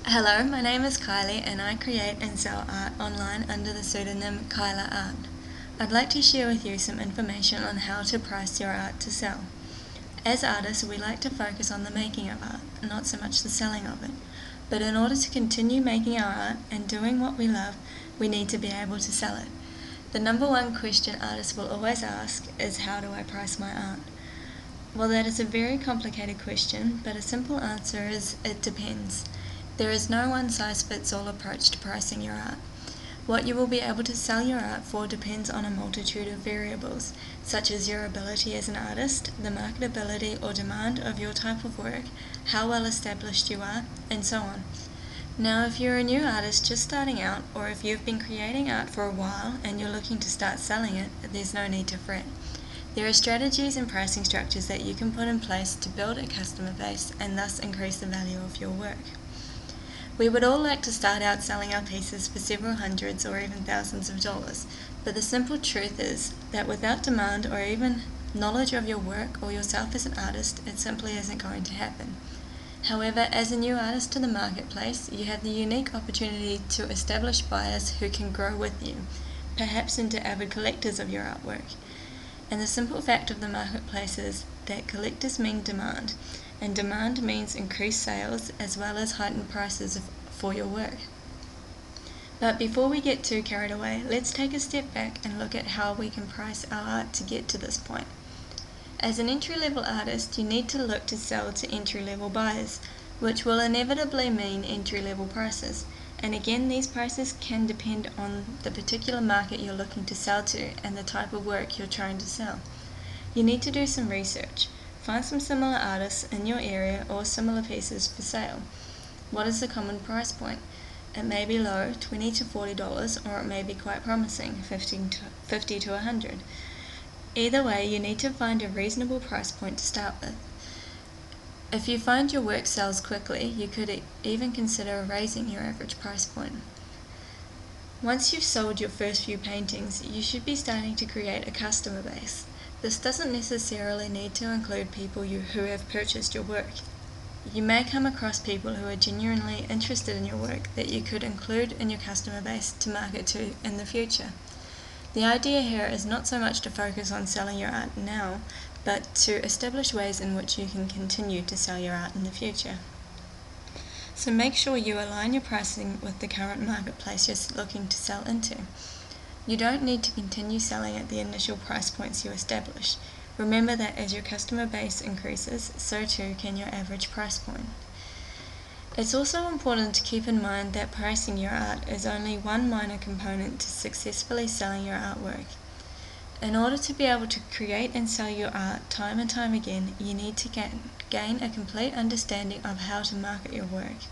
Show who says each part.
Speaker 1: Hello, my name is Kylie and I create and sell art online under the pseudonym Kyla Art. I'd like to share with you some information on how to price your art to sell. As artists, we like to focus on the making of art, not so much the selling of it. But in order to continue making our art and doing what we love, we need to be able to sell it. The number one question artists will always ask is, how do I price my art? Well, that is a very complicated question, but a simple answer is, it depends. There is no one-size-fits-all approach to pricing your art. What you will be able to sell your art for depends on a multitude of variables, such as your ability as an artist, the marketability or demand of your type of work, how well established you are, and so on. Now, if you're a new artist just starting out, or if you've been creating art for a while and you're looking to start selling it, there's no need to fret. There are strategies and pricing structures that you can put in place to build a customer base and thus increase the value of your work. We would all like to start out selling our pieces for several hundreds or even thousands of dollars, but the simple truth is that without demand or even knowledge of your work or yourself as an artist, it simply isn't going to happen. However, as a new artist to the marketplace, you have the unique opportunity to establish buyers who can grow with you, perhaps into avid collectors of your artwork. And the simple fact of the marketplace is that collectors mean demand, and demand means increased sales as well as heightened prices for your work. But before we get too carried away, let's take a step back and look at how we can price our art to get to this point. As an entry-level artist, you need to look to sell to entry-level buyers, which will inevitably mean entry-level prices. And again, these prices can depend on the particular market you're looking to sell to and the type of work you're trying to sell. You need to do some research. Find some similar artists in your area or similar pieces for sale. What is the common price point? It may be low, $20 to $40, or it may be quite promising, $50 to $100. Either way, you need to find a reasonable price point to start with. If you find your work sells quickly, you could even consider raising your average price point. Once you've sold your first few paintings, you should be starting to create a customer base. This doesn't necessarily need to include people who have purchased your work. You may come across people who are genuinely interested in your work that you could include in your customer base to market to in the future. The idea here is not so much to focus on selling your art now, but to establish ways in which you can continue to sell your art in the future. So make sure you align your pricing with the current marketplace you're looking to sell into. You don't need to continue selling at the initial price points you establish. Remember that as your customer base increases, so too can your average price point. It's also important to keep in mind that pricing your art is only one minor component to successfully selling your artwork. In order to be able to create and sell your art time and time again, you need to gain a complete understanding of how to market your work.